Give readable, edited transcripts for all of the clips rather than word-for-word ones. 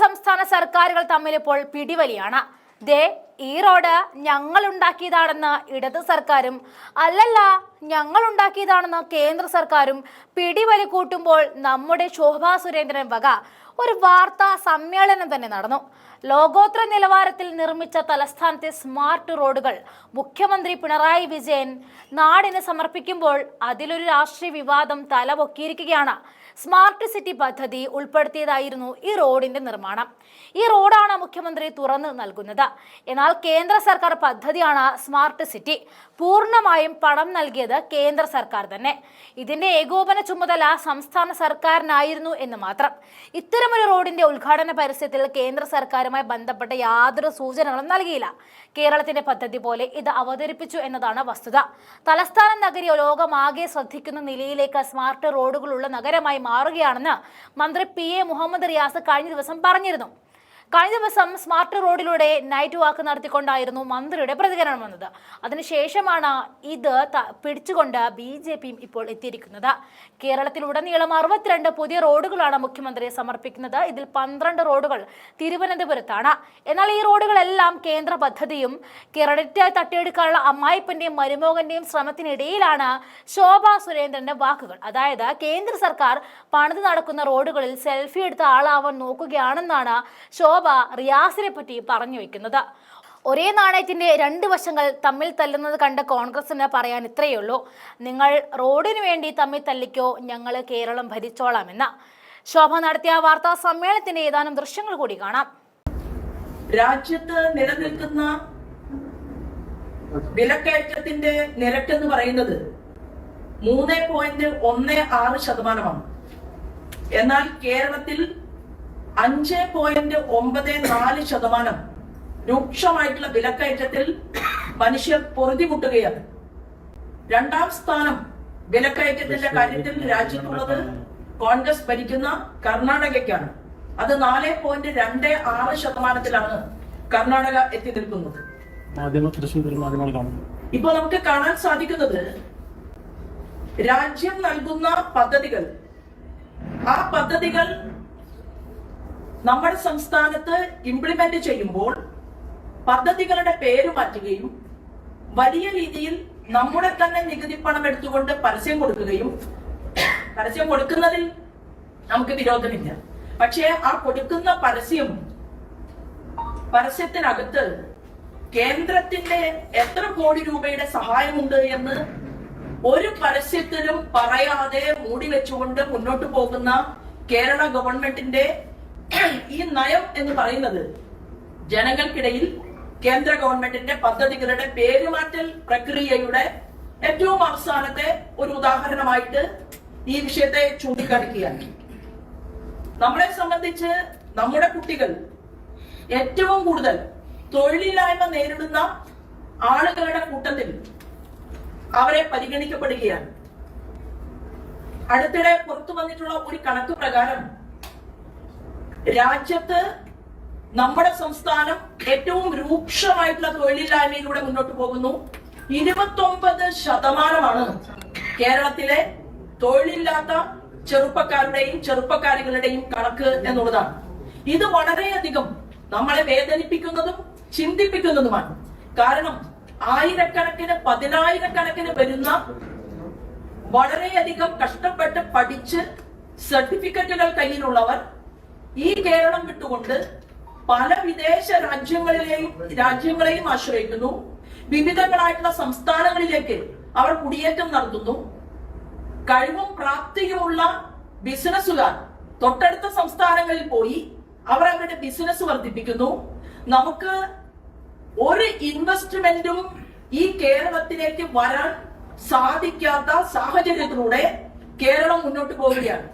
സംസ്ഥാന സർക്കാരുകൾ തമ്മിൽ ഇപ്പോൾ പിടിവലിയാണ്. ഈ റോഡ് ഞങ്ങൾ ഉണ്ടാക്കിയതാണെന്ന് ഇടത് സർക്കാരും അല്ലല്ല ഞങ്ങൾ ഉണ്ടാക്കിയതാണെന്ന് കേന്ദ്ര സർക്കാരും പിടിവലി കൂട്ടുമ്പോൾ നമ്മുടെ ശോഭാ സുരേന്ദ്രൻ വക ഒരു വാർത്താ സമ്മേളനം തന്നെ നടന്നു. ലോകോത്തര നിലവാരത്തിൽ നിർമ്മിച്ച തലസ്ഥാനത്തെ സ്മാർട്ട് റോഡുകൾ മുഖ്യമന്ത്രി പിണറായി വിജയൻ നാടിന് സമർപ്പിക്കുമ്പോൾ അതിലൊരു രാഷ്ട്രീയ വിവാദം തലപൊക്കിയിരിക്കുകയാണ്. സ്മാർട്ട് സിറ്റി പദ്ധതി ഉൾപ്പെടുത്തിയതായിരുന്നു ഈ റോഡിന്റെ നിർമ്മാണം. ഈ റോഡാണ് മുഖ്യമന്ത്രി തുറന്നു നൽകുന്നത്. എന്നാൽ കേന്ദ്ര സർക്കാർ പദ്ധതിയാണ് സ്മാർട്ട് സിറ്റി. പൂർണ്ണമായും പണം നൽകിയത് കേന്ദ്ര സർക്കാർ തന്നെ. ഇതിന്റെ ഏകോപന ചുമതല സംസ്ഥാന സർക്കാരിനായിരുന്നു എന്ന് മാത്രം. ഇത്തരമൊരു റോഡിന്റെ ഉദ്ഘാടന പരസ്യത്തിൽ കേന്ദ്ര സർക്കാരുമായി ബന്ധപ്പെട്ട യാതൊരു സൂചനകളും നൽകിയില്ല. കേരളത്തിന്റെ പദ്ധതി പോലെ ഇത് അവതരിപ്പിച്ചു എന്നതാണ് വസ്തുത. തലസ്ഥാന നഗരി ലോകമാകെ ശ്രദ്ധിക്കുന്ന നിലയിലേക്ക് സ്മാർട്ട് റോഡുകളുള്ള നഗരമായി മാറുകയാണെന്ന് മന്ത്രി PA മുഹമ്മദ് റിയാസ് കഴിഞ്ഞ ദിവസം പറഞ്ഞിരുന്നു. കഴിഞ്ഞ ദിവസം സ്മാർട്ട് റോഡിലൂടെ നൈറ്റ് വാക്ക് നടത്തിക്കൊണ്ടായിരുന്നു മന്ത്രിയുടെ പ്രതികരണം വന്നത്. അതിനുശേഷമാണ് ഇത് പിടിച്ചുകൊണ്ട് BJPയും ഇപ്പോൾ എത്തിയിരിക്കുന്നത്. കേരളത്തിലുടനീളം 62 പുതിയ റോഡുകളാണ് മുഖ്യമന്ത്രി സമർപ്പിക്കുന്നത്. ഇതിൽ 12 റോഡുകൾ തിരുവനന്തപുരത്താണ്. എന്നാൽ ഈ റോഡുകളെല്ലാം കേന്ദ്ര പദ്ധതിയും ക്രെഡിറ്റ് തട്ടിയെടുക്കാനുള്ള അമ്മായിപ്പന്റെയും മരുമോകന്റെയും ശ്രമത്തിനിടയിലാണ് ശോഭാ സുരേന്ദ്രന്റെ വാക്കുകൾ. അതായത് കേന്ദ്ര സർക്കാർ പണിത് നടക്കുന്ന റോഡുകളിൽ സെൽഫി എടുത്ത ആളാവാൻ നോക്കുകയാണെന്നാണ് ശോഭ റിയാസിനെ പറ്റി പറഞ്ഞു വെക്കുന്നത്. ഒരേ നാണയത്തിന്റെ 2 വശങ്ങൾ തമ്മിൽ തല്ലുന്നത് കണ്ട കോൺഗ്രസിന് പറയാൻ ഇത്രയേ ഉള്ളൂ: നിങ്ങൾ റോഡിനു വേണ്ടി തമ്മിൽ തല്ലിക്കോ, ഞങ്ങൾ കേരളം ഭരിച്ചോളാമെന്ന്. ശോഭ നടത്തിയ വാർത്താ സമ്മേളനത്തിന്റെ ഏതാനും ദൃശ്യങ്ങൾ കൂടി കാണാം. രാജ്യത്ത് നിലനിൽക്കുന്ന വിലക്കയറ്റത്തിന്റെ നിരക്കെന്ന് പറയുന്നത് 3.16%. എന്നാൽ കേരളത്തിൽ 5.94% രൂക്ഷമായിട്ടുള്ള വിലക്കയറ്റത്തിൽ മനുഷ്യർ പൊറുതിമുട്ടുകയാണ്. 2ാം സ്ഥാനം വിലക്കയറ്റത്തിന്റെ കാര്യത്തിൽ രാജ്യത്തുള്ളത് കോൺഗ്രസ് ഭരിക്കുന്ന കർണാടകയ്ക്കാണ്. അത് 4.26%-ലാണ് കർണാടക എത്തി നിൽക്കുന്നത്. ഇപ്പൊ നമുക്ക് കാണാൻ സാധിക്കുന്നത് രാജ്യം നൽകുന്ന പദ്ധതികൾ, ആ പദ്ധതികൾ നമ്മുടെ സംസ്ഥാനത്ത് ഇംപ്ലിമെന്റ് ചെയ്യുമ്പോൾ പദ്ധതികളുടെ പേര് മാറ്റുകയും വലിയ രീതിയിൽ നമ്മുടെ തന്നെ നികുതി പണം എടുത്തുകൊണ്ട് പരസ്യം കൊടുക്കുന്നതിൽ നമുക്ക് വിരോധമില്ല. പക്ഷേ ആ കൊടുക്കുന്ന പരസ്യത്തിനകത്ത് കേന്ദ്രത്തിന്റെ എത്ര കോടി രൂപയുടെ സഹായമുണ്ട് എന്ന് ഒരു പരസ്യത്തിലും പറയാതെ മൂടി വെച്ചുകൊണ്ട് മുന്നോട്ട് പോകുന്ന കേരള ഗവൺമെന്റിന്റെ ഈ നയം എന്ന് പറയുന്നത് ജനങ്ങൾക്കിടയിൽ കേന്ദ്ര ഗവൺമെന്റിന്റെ പദ്ധതികളുടെ പേരുമാറ്റൽ പ്രക്രിയയുടെ ഏറ്റവും അവസാനത്തെ ഒരു ഉദാഹരണമായിട്ട് ഈ വിഷയത്തെ ചൂണ്ടിക്കാണിക്കുകയാണ്. നമ്മളെ സംബന്ധിച്ച് നമ്മുടെ കുട്ടികൾ ഏറ്റവും കൂടുതൽ തൊഴിലില്ലായ്മ നേരിടുന്ന ആളുകളുടെ കൂട്ടത്തിൽ അവരെ പരിഗണിക്കപ്പെടുകയാണ്. അടുത്തിടെ പുറത്തു വന്നിട്ടുള്ള ഒരു കണക്ക് പ്രകാരം രാജ്യത്ത് നമ്മുടെ സംസ്ഥാനം ഏറ്റവും രൂക്ഷമായിട്ടുള്ള തൊഴിലില്ലായ്മയിലൂടെ മുന്നോട്ട് പോകുന്നു. 29% കേരളത്തിലെ തൊഴിലില്ലാത്ത ചെറുപ്പക്കാരുടെയും ചെറുപ്പക്കാരികളുടെയും കണക്ക് എന്നുള്ളതാണ്. ഇത് വളരെയധികം നമ്മളെ വേദനിപ്പിക്കുന്നതും ചിന്തിപ്പിക്കുന്നതുമാണ്. കാരണം ആയിരക്കണക്കിന് 10,000-കണക്കിന് വരുന്ന വളരെയധികം കഷ്ടപ്പെട്ട് പഠിച്ച് സർട്ടിഫിക്കറ്റുകൾ കയ്യിലുള്ളവർ ഈ കേരളം വിട്ടുകൊണ്ട് പല വിദേശ രാജ്യങ്ങളെയും ആശ്രയിക്കുന്നു. വിവിധങ്ങളായിട്ടുള്ള സംസ്ഥാനങ്ങളിലേക്ക് അവർ കുടിയേറ്റം നടത്തുന്നു. കഴിവും പ്രാപ്തിയുമുള്ള ബിസിനസ്സുകാർ തൊട്ടടുത്ത സംസ്ഥാനങ്ങളിൽ പോയി അവർ അവരുടെ ബിസിനസ് വർദ്ധിപ്പിക്കുന്നു. നമുക്ക് ഒരു ഇൻവെസ്റ്റ്മെന്റും ഈ കേരളത്തിലേക്ക് വരാൻ സാധിക്കാത്ത സാഹചര്യത്തിലൂടെ കേരളം മുന്നോട്ട് പോവുകയാണ്.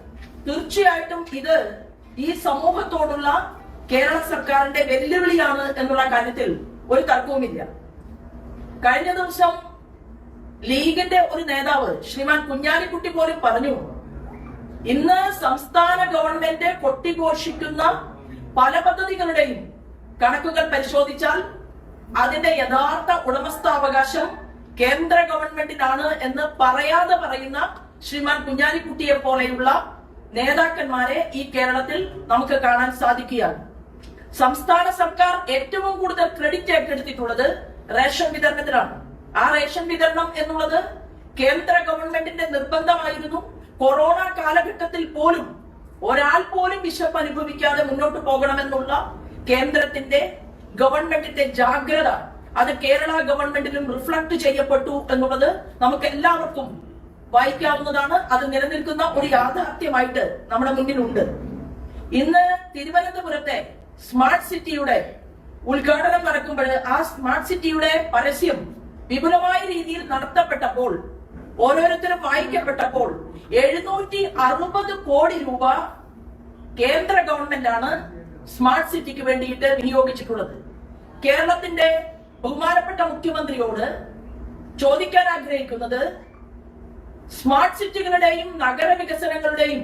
തീർച്ചയായിട്ടും ഇത് ഈ സമൂഹത്തോടുള്ള കേരള സർക്കാരിന്റെ വെല്ലുവിളിയാണ് എന്നുള്ള കാര്യത്തിൽ ഒരു തർക്കവുമില്ല. കഴിഞ്ഞ ദിവസം ലീഗിന്റെ ഒരു നേതാവ് ശ്രീമാൻ കുഞ്ഞാലിക്കുട്ടി പോലും പറഞ്ഞു, ഇന്ന് സംസ്ഥാന ഗവൺമെന്റ് കൊട്ടിഘോഷിക്കുന്ന പല പദ്ധതികളുടെയും കണക്കുകൾ പരിശോധിച്ചാൽ അതിന്റെ യഥാർത്ഥ ഉടമസ്ഥാവകാശം കേന്ദ്ര ഗവൺമെന്റിനാണ് എന്ന് പറയാതെ പറയുന്ന ശ്രീമാൻ കുഞ്ഞാലിക്കുട്ടിയെ പോലെയുള്ള നേതാക്കന്മാരെ ഈ കേരളത്തിൽ നമുക്ക് കാണാൻ സാധിക്കുകയാണ്. സംസ്ഥാന സർക്കാർ ഏറ്റവും കൂടുതൽ ക്രെഡിറ്റ് ഏറ്റെടുത്തിട്ടുള്ളത് റേഷൻ വിതരണത്തിലാണ്. ആ റേഷൻ വിതരണം എന്നുള്ളത് കേന്ദ്ര ഗവൺമെന്റിന്റെ നിർബന്ധമായിരുന്നു. കൊറോണ കാലഘട്ടത്തിൽ പോലും ഒരാൾ പോലും വിശപ്പ് അനുഭവിക്കാതെ മുന്നോട്ട് പോകണമെന്നുള്ള കേന്ദ്രത്തിന്റെ ഗവൺമെന്റിന്റെ ജാഗ്രത അത് കേരള ഗവൺമെന്റിലും റിഫ്ലക്ട് ചെയ്യപ്പെട്ടു എന്നുള്ളത് നമുക്ക് എല്ലാവർക്കും വായിക്കാവുന്നതാണ്. അത് നിലനിൽക്കുന്ന ഒരു യാഥാർത്ഥ്യമായിട്ട് നമ്മുടെ മുന്നിലുണ്ട്. ഇന്ന് തിരുവനന്തപുരത്തെ സ്മാർട്ട് സിറ്റിയുടെ ഉദ്ഘാടനം നടക്കുമ്പോൾ ആ സ്മാർട്ട് സിറ്റിയുടെ പരസ്യം വിപുലമായ രീതിയിൽ നടത്തപ്പെട്ടപ്പോൾ, ഓരോരുത്തരും വായിക്കപ്പെട്ടപ്പോൾ 760 കോടി രൂപ കേന്ദ്ര ഗവൺമെന്റാണ് സ്മാർട്ട് സിറ്റിക്ക് വേണ്ടിയിട്ട് വിനിയോഗിച്ചിട്ടുള്ളത്. കേരളത്തിന്റെ ബഹുമാനപ്പെട്ട മുഖ്യമന്ത്രിയോട് ചോദിക്കാൻ ആഗ്രഹിക്കുന്നത്, സ്മാർട്ട് സിറ്റികളുടെയും നഗരവികസനങ്ങളുടെയും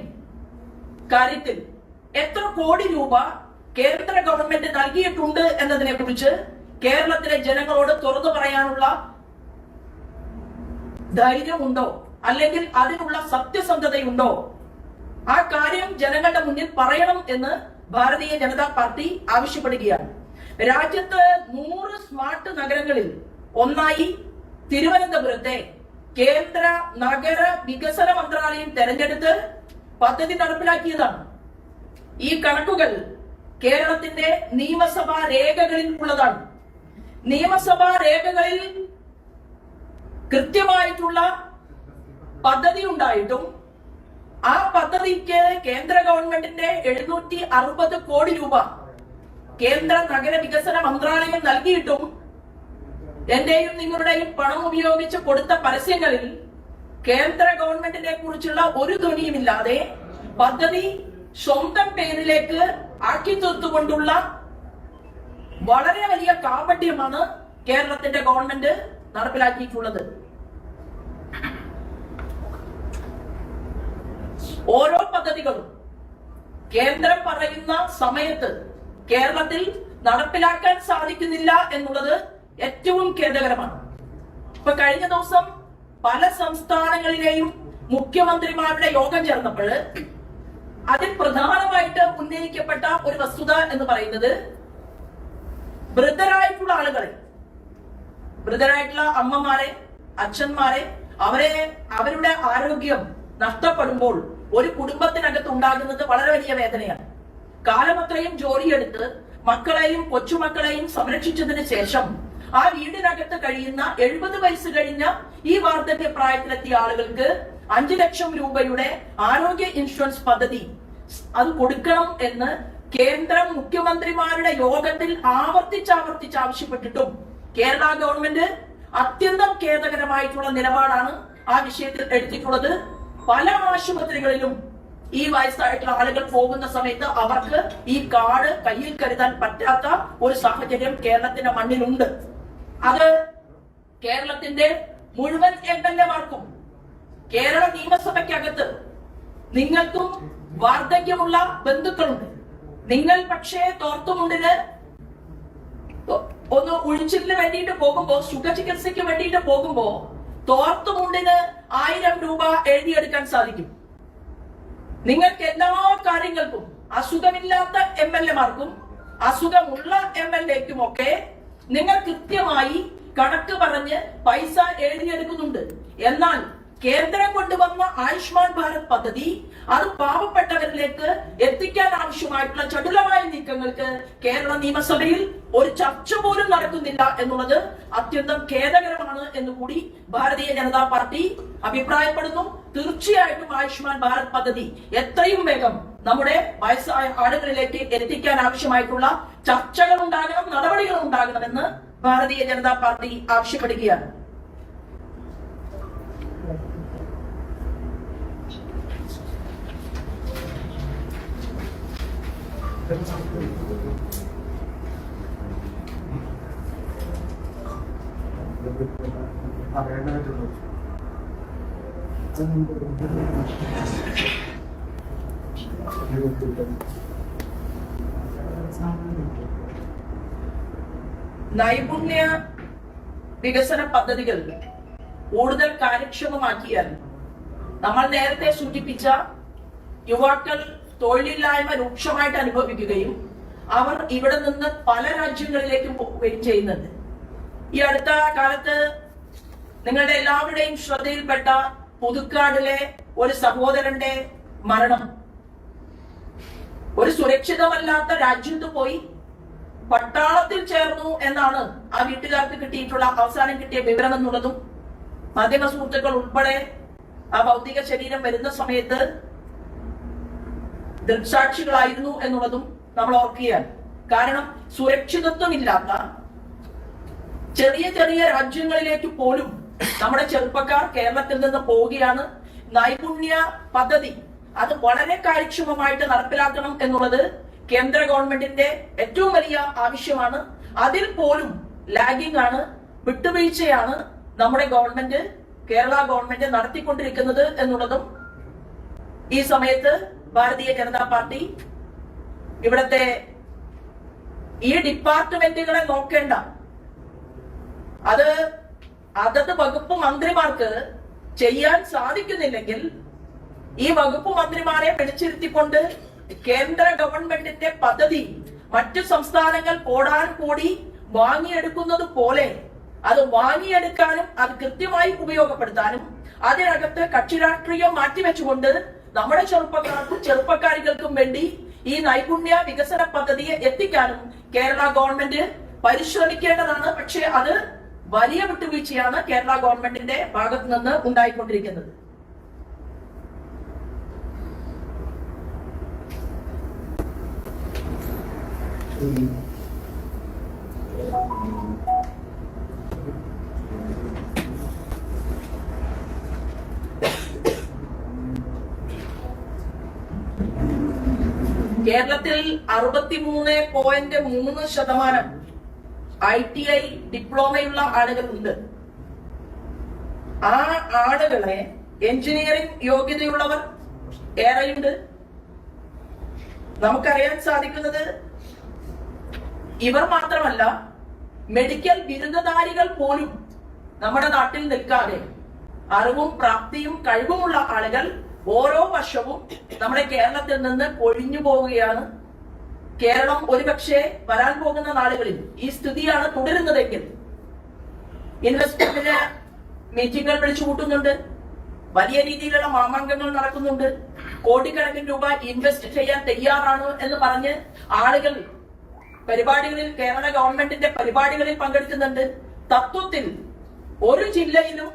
കാര്യത്തിൽ എത്ര കോടി രൂപ കേന്ദ്ര ഗവൺമെന്റ് നൽകിയിട്ടുണ്ട് എന്നതിനെ കുറിച്ച് കേരളത്തിലെ ജനങ്ങളോട് തുറന്നു പറയാനുള്ള ധൈര്യമുണ്ടോ, അല്ലെങ്കിൽ അതിനുള്ള സത്യസന്ധതയുണ്ടോ? ആ കാര്യം ജനങ്ങളുടെ മുന്നിൽ പറയണം എന്ന് ഭാരതീയ ജനതാ പാർട്ടി ആവശ്യപ്പെടുകയാണ്. രാജ്യത്ത് 100 സ്മാർട്ട് നഗരങ്ങളിൽ ഒന്നായി തിരുവനന്തപുരത്തെ കേന്ദ്ര നഗര വികസന മന്ത്രാലയം തെരഞ്ഞെടുത്ത് പദ്ധതി നടപ്പിലാക്കിയതാണ്. ഈ കണക്കുകൾ കേരളത്തിന്റെ നിയമസഭാ രേഖകളിൽ ഉള്ളതാണ്. നിയമസഭാ രേഖകളിൽ കൃത്യമായിട്ടുള്ള പദ്ധതി ഉണ്ടായിട്ടും ആ പദ്ധതിക്ക് കേന്ദ്ര ഗവൺമെന്റിന്റെ 760 കോടി രൂപ കേന്ദ്ര നഗര വികസന മന്ത്രാലയം നൽകിയിട്ടും എന്റെയും നിങ്ങളുടെയും പണം ഉപയോഗിച്ച് കൊടുത്ത പരസ്യങ്ങളിൽ കേന്ദ്ര ഗവൺമെന്റിനെ കുറിച്ചുള്ള ഒരു ധ്വനിയുമില്ലാതെ പദ്ധതി സ്വന്തം പേരിലേക്ക് ആക്കി തീർത്തുകൊണ്ടുള്ള വളരെ വലിയ കാപട്യമാണ് കേരളത്തിന്റെ ഗവൺമെന്റ് നടപ്പിലാക്കിയിട്ടുള്ളത്. ഓരോ പദ്ധതികളും കേന്ദ്രം പറയുന്ന സമയത്ത് കേരളത്തിൽ നടപ്പിലാക്കാൻ സാധിക്കുന്നില്ല എന്നുള്ളത് ഏറ്റവും ഖേദകരമാണ്. ഇപ്പൊ കഴിഞ്ഞ ദിവസം പല സംസ്ഥാനങ്ങളിലെയും മുഖ്യമന്ത്രിമാരുടെ യോഗം ചേർന്നപ്പോൾ അതിൽ പ്രധാനമായിട്ട് ഉന്നയിക്കപ്പെട്ട ഒരു വസ്തുത എന്ന് പറയുന്നത്, വൃദ്ധരായിട്ടുള്ള ആളുകളെ, വൃദ്ധരായിട്ടുള്ള അമ്മമാരെ, അച്ഛന്മാരെ, അവരുടെ ആരോഗ്യം നഷ്ടപ്പെടുമ്പോൾ ഒരു കുടുംബത്തിനകത്ത് ഉണ്ടാകുന്നത് വളരെ വലിയ വേദനയാണ്. കാലമത്രയും ജോലിയെടുത്ത് മക്കളെയും കൊച്ചുമക്കളെയും സംരക്ഷിച്ചതിന് ശേഷം ആ വീടിനകത്ത് കഴിയുന്ന 70 വയസ്സ് കഴിഞ്ഞ ഈ വാർദ്ധക്യ പ്രായത്തിലെത്തിയ ആളുകൾക്ക് 5 ലക്ഷം രൂപയുടെ ആരോഗ്യ ഇൻഷുറൻസ് പദ്ധതി അത് കൊടുക്കണം എന്ന് കേന്ദ്രം മുഖ്യമന്ത്രിമാരുടെ യോഗത്തിൽ ആവർത്തിച്ച് ആവശ്യപ്പെട്ടിട്ടും കേരള ഗവൺമെന്റ് അത്യന്തം ഖേദകരമായിട്ടുള്ള നിലപാടാണ് ആ വിഷയത്തിൽ എടുത്തിട്ടുള്ളത്. പല ആശുപത്രികളിലും ഈ വയസ്സായിട്ടുള്ള ആളുകൾ പോകുന്ന സമയത്ത് അവർക്ക് ഈ കാർഡ് കയ്യിൽ കരുതാൻ പറ്റാത്ത ഒരു സാഹചര്യം കേരളത്തിന്റെ മണ്ണിലുണ്ട്. അത് കേരളത്തിന്റെ മുഴുവൻ എംഎൽഎമാർക്കും കേരള നിയമസഭയ്ക്കകത്ത് നിങ്ങൾക്കും വാർദ്ധക്യമുള്ള ബന്ധുക്കളുണ്ട്. നിങ്ങൾ പക്ഷേ തോർത്തുമുണ്ടിന് ഒന്ന് ഒഴിച്ചിലിന് വേണ്ടിയിട്ട് പോകുമ്പോ, സുഖചികിത്സയ്ക്ക് വേണ്ടിയിട്ട് പോകുമ്പോ തോർത്തുമുണ്ടിന് 1000 രൂപ എഴുതിയെടുക്കാൻ സാധിക്കും. നിങ്ങൾക്ക് എല്ലാ കാര്യങ്ങൾക്കും അസുഖമില്ലാത്ത എംഎൽഎമാർക്കും അസുഖമുള്ള എംഎൽഎക്കും ഒക്കെ നിങ്ങൾ കൃത്യമായി കണക്ക് പറഞ്ഞ് പൈസ എഴുതിയെടുക്കുന്നുണ്ട്. എന്നാൽ കേന്ദ്രം കൊണ്ടുവന്ന ആയുഷ്മാൻ ഭാരത് പദ്ധതി അത് പാവപ്പെട്ടവരിലേക്ക് എത്തിക്കാൻ ആവശ്യമായിട്ടുള്ള ചടുലമായ നീക്കങ്ങൾക്ക് കേരള നിയമസഭയിൽ ഒരു ചർച്ച പോലും നടക്കുന്നില്ല എന്നുള്ളത് അത്യന്തം ഖേദകരമാണ് എന്നുകൂടി ഭാരതീയ ജനതാ പാർട്ടി അഭിപ്രായപ്പെടുന്നു. തീർച്ചയായിട്ടും ആയുഷ്മാൻ ഭാരത് പദ്ധതി എത്രയും വേഗം നമ്മുടെ വയസ്സായ ആളുകളിലേക്ക് എത്തിക്കാൻ ആവശ്യമായിട്ടുള്ള ചർച്ചകൾ ഉണ്ടാകണം, നടപടികൾ ഉണ്ടാകണമെന്ന് ഭാരതീയ ജനതാ പാർട്ടി ആവശ്യപ്പെടുകയാണ്. നൈപുണ്യ വികസന പദ്ധതികൾ കൂടുതൽ കാര്യക്ഷമമാക്കിയാൽ നമ്മൾ നേരത്തെ സൂചിപ്പിച്ച യുവാക്കൾ തൊഴിലില്ലായ്മ രൂക്ഷമായിട്ട് അനുഭവിക്കുകയും അവർ ഇവിടെ നിന്ന് പല രാജ്യങ്ങളിലേക്കും പോവുകയും ചെയ്യുന്നുണ്ട്. ഈ അടുത്ത കാലത്ത് നിങ്ങളുടെ എല്ലാവരുടെയും ശ്രദ്ധയിൽപ്പെട്ട പുതുക്കാടിലെ ഒരു സഹോദരന്റെ മരണം, ഒരു സുരക്ഷിതമല്ലാത്ത രാജ്യത്ത് പോയി പട്ടാളത്തിൽ ചേർന്നു എന്നാണ് ആ വീട്ടുകാർക്ക് കിട്ടിയിട്ടുള്ള അവസാനം കിട്ടിയ വിവരം എന്നുള്ളതും മാധ്യമ സുഹൃത്തുക്കൾ ഉൾപ്പെടെ ആ ഭൗതിക ശരീരം വരുന്ന സമയത്ത് ദൃക്സാക്ഷികളായിരുന്നു എന്നുള്ളതും നമ്മൾ ഓർക്കുകയാണ്. കാരണം സുരക്ഷിതത്വമില്ലാത്ത ചെറിയ ചെറിയ രാജ്യങ്ങളിലേക്ക് പോലും നമ്മുടെ ചെറുപ്പക്കാർ കേരളത്തിൽ നിന്ന് പോവുകയാണ്. നൈപുണ്യ പദ്ധതി അത് വളരെ കാര്യക്ഷമമായിട്ട് നടപ്പിലാക്കണം എന്നുള്ളത് കേന്ദ്ര ഗവൺമെന്റിന്റെ ഏറ്റവും വലിയ ആവശ്യമാണ്. അതിൽ പോലും ലാഗിംഗ് ആണ്, വിട്ടുവീഴ്ചയാണ് നമ്മുടെ ഗവൺമെന്റ്, കേരള ഗവൺമെന്റ് നടത്തിക്കൊണ്ടിരിക്കുന്നത് എന്നുള്ളതും ഈ സമയത്ത് ഭാരതീയ ജനതാ പാർട്ടി ഇവിടത്തെ ഈ ഡിപ്പാർട്ട്മെന്റുകളെ നോക്കേണ്ട, അത് അതത് വകുപ്പ് മന്ത്രിമാർക്ക് ചെയ്യാൻ സാധിക്കുന്നില്ലെങ്കിൽ ഈ വകുപ്പ് മന്ത്രിമാരെ പിടിച്ചിരുത്തിക്കൊണ്ട് കേന്ദ്ര ഗവൺമെന്റിന്റെ പദ്ധതി മറ്റു സംസ്ഥാനങ്ങൾ കോടാൻ കൂടി വാങ്ങിയെടുക്കുന്നത് പോലെ അത് വാങ്ങിയെടുക്കാനും അത് കൃത്യമായി ഉപയോഗപ്പെടുത്താനും അതിനകത്ത് കക്ഷി രാഷ്ട്രീയം മാറ്റിവെച്ചുകൊണ്ട് നമ്മുടെ ചെറുപ്പക്കാരികൾക്കും വേണ്ടി ഈ നൈപുണ്യ വികസന പദ്ധതിയെ എത്തിക്കാനും കേരള ഗവൺമെന്റ് പരിശ്രമിക്കേണ്ടതാണ്. പക്ഷേ അത് വലിയ വിട്ടുവീഴ്ചയാണ് കേരള ഗവൺമെന്റിന്റെ ഭാഗത്ത് നിന്ന് ഉണ്ടായിക്കൊണ്ടിരിക്കുന്നത്. കേരളത്തിൽ 63.3% ITI ഡിപ്ലോമയുള്ള ആളുകളുണ്ട്. ആ ആളുകളെ എഞ്ചിനീയറിംഗ് യോഗ്യതയുള്ളവർ ഏറെയുണ്ട്. നമുക്കറിയാൻ സാധിക്കുന്നത് ഇവർ മാത്രമല്ല, മെഡിക്കൽ ബിരുദധാരികൾ പോലും നമ്മുടെ നാട്ടിൽ നിൽക്കാതെ അറിവും പ്രാപ്തിയും കഴിവുമുള്ള ആളുകൾ ഓരോ വർഷവും നമ്മുടെ കേരളത്തിൽ നിന്ന് കൊഴിഞ്ഞു പോവുകയാണ്. കേരളം ഒരുപക്ഷെ വരാൻ പോകുന്ന നാളുകളിൽ ഈ സ്ഥിതിയാണ് തുടരുന്നതെങ്കിൽ ഇൻവെസ്റ്റ്മെന്റിന് മീറ്റിംഗുകൾ വിളിച്ചു കൂട്ടുന്നുണ്ട്, വലിയ രീതിയിലുള്ള മാമാങ്കങ്ങൾ നടക്കുന്നുണ്ട്, കോടിക്കണക്കിന് രൂപ ഇൻവെസ്റ്റ് ചെയ്യാൻ തയ്യാറാണ് എന്ന് പറഞ്ഞ് ആളുകൾ പരിപാടികളിൽ, കേരള ഗവൺമെന്റിന്റെ പരിപാടികളിൽ പങ്കെടുക്കുന്നുണ്ട്. തത്വത്തിൽ ഒരു ജില്ലയിലും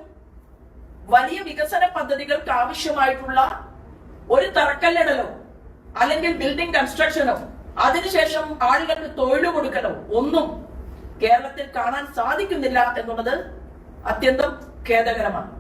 വലിയ വികസന പദ്ധതികൾക്ക് ആവശ്യമായിട്ടുള്ള ഒരു തറക്കല്ലിടലോ അല്ലെങ്കിൽ ബിൽഡിംഗ് കൺസ്ട്രക്ഷനോ അതിനുശേഷം ആളുകൾക്ക് തൊഴിൽ കൊടുക്കലോ ഒന്നും കേരളത്തിൽ കാണാൻ സാധിക്കുന്നില്ല എന്നുള്ളത് അത്യന്തം ഖേദകരമാണ്.